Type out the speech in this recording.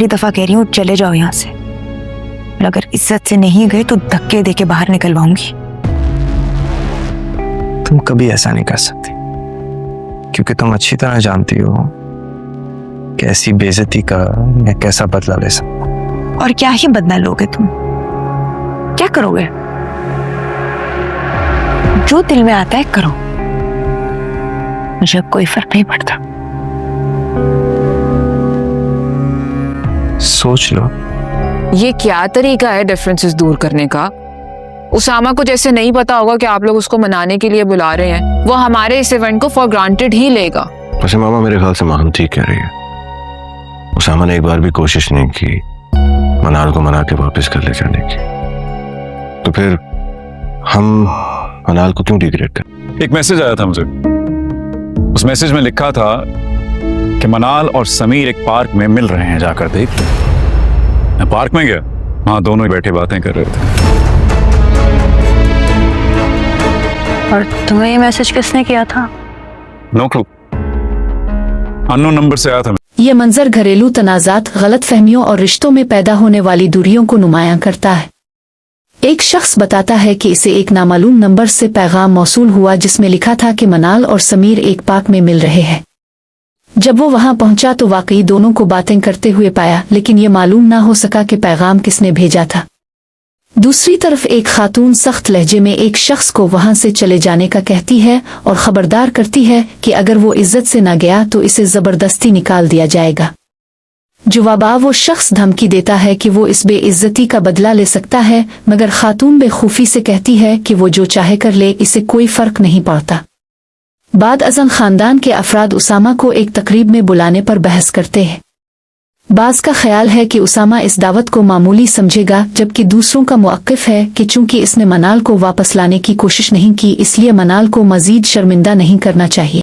दफा कह रही हूँ चले जाओ यहाँ से, और अगर इज्जत से नहीं गए तो धक्के देके बाहर निकलवाऊंगी। तुम कभी ऐसा नहीं कर सकती, क्योंकि तुम अच्छी तरह जानती हो कि ऐसी बेइज्जती का मैं कैसा बदला ले सकता। और क्या ही बदला लोगे तुम? क्या करोगे? जो दिल में आता है करो, मुझे कोई फर्क नहीं पड़ता। सोच लो। ये क्या तरीका है डिफरेंसेस दूर करने का? उसामा को जैसे नहीं पता होगा कि आप लोग उसको मनाने के लिए बुला रहे हैं, वो हमारे इस इवेंट को फॉर ग्रांटेड ही लेगा। वैसे मामा मेरे ख्याल से माहम ठीक कह रही है। उसामा ने एक बार भी कोशिश नहीं की मनाल को मना के वापस घर ले जाने की, तो फिर हम मनाल को क्यों डिग्रेड करें? एक मैसेज आया था मुझे, उस मैसेज में लिखा था कि मनाल और समीर एक पार्क में मिल रहे हैं, जाकर देख लो। मैं पार्क में गया, वहां दोनों ही बैठे बातें कर रहे थे। और तुम्हें ये मैसेज किसने किया था? नो क्लू, अननोन नंबर से आया था। ये मंजर घरेलू तनाज़ात, गलत फहमियों और रिश्तों में पैदा होने वाली दूरियों को नुमायां करता है। एक शख्स बताता है कि इसे एक नामालूम नंबर से पैगाम मौसूल हुआ जिसमें लिखा था कि मनाल और समीर एक पार्क में मिल रहे हैं। जब वो वहां पहुंचा तो वाकई दोनों को बातें करते हुए पाया, लेकिन ये मालूम ना हो सका कि पैगाम किसने भेजा था। दूसरी तरफ एक खातून सख्त लहजे में एक शख्स को वहां से चले जाने का कहती है और खबरदार करती है कि अगर वो इज्जत से ना गया तो इसे जबरदस्ती निकाल दिया जाएगा। जवाबा वो शख्स धमकी देता है कि वो इस बेइज्जती का बदला ले सकता है, मगर खातून बेखूफी से कहती है कि वो जो चाहे कर ले, इसे कोई फर्क नहीं पड़ता। बाद अज़न खानदान के अफराद उसामा को एक तकरीब में बुलाने पर बहस करते हैं। बाज़ का ख्याल है कि उसामा इस दावत को मामूली समझेगा, जबकि दूसरों का मुअक्किफ है कि चूंकि इसने मनाल को वापस लाने की कोशिश नहीं की, इसलिए मनाल को मजीद शर्मिंदा नहीं करना चाहिए।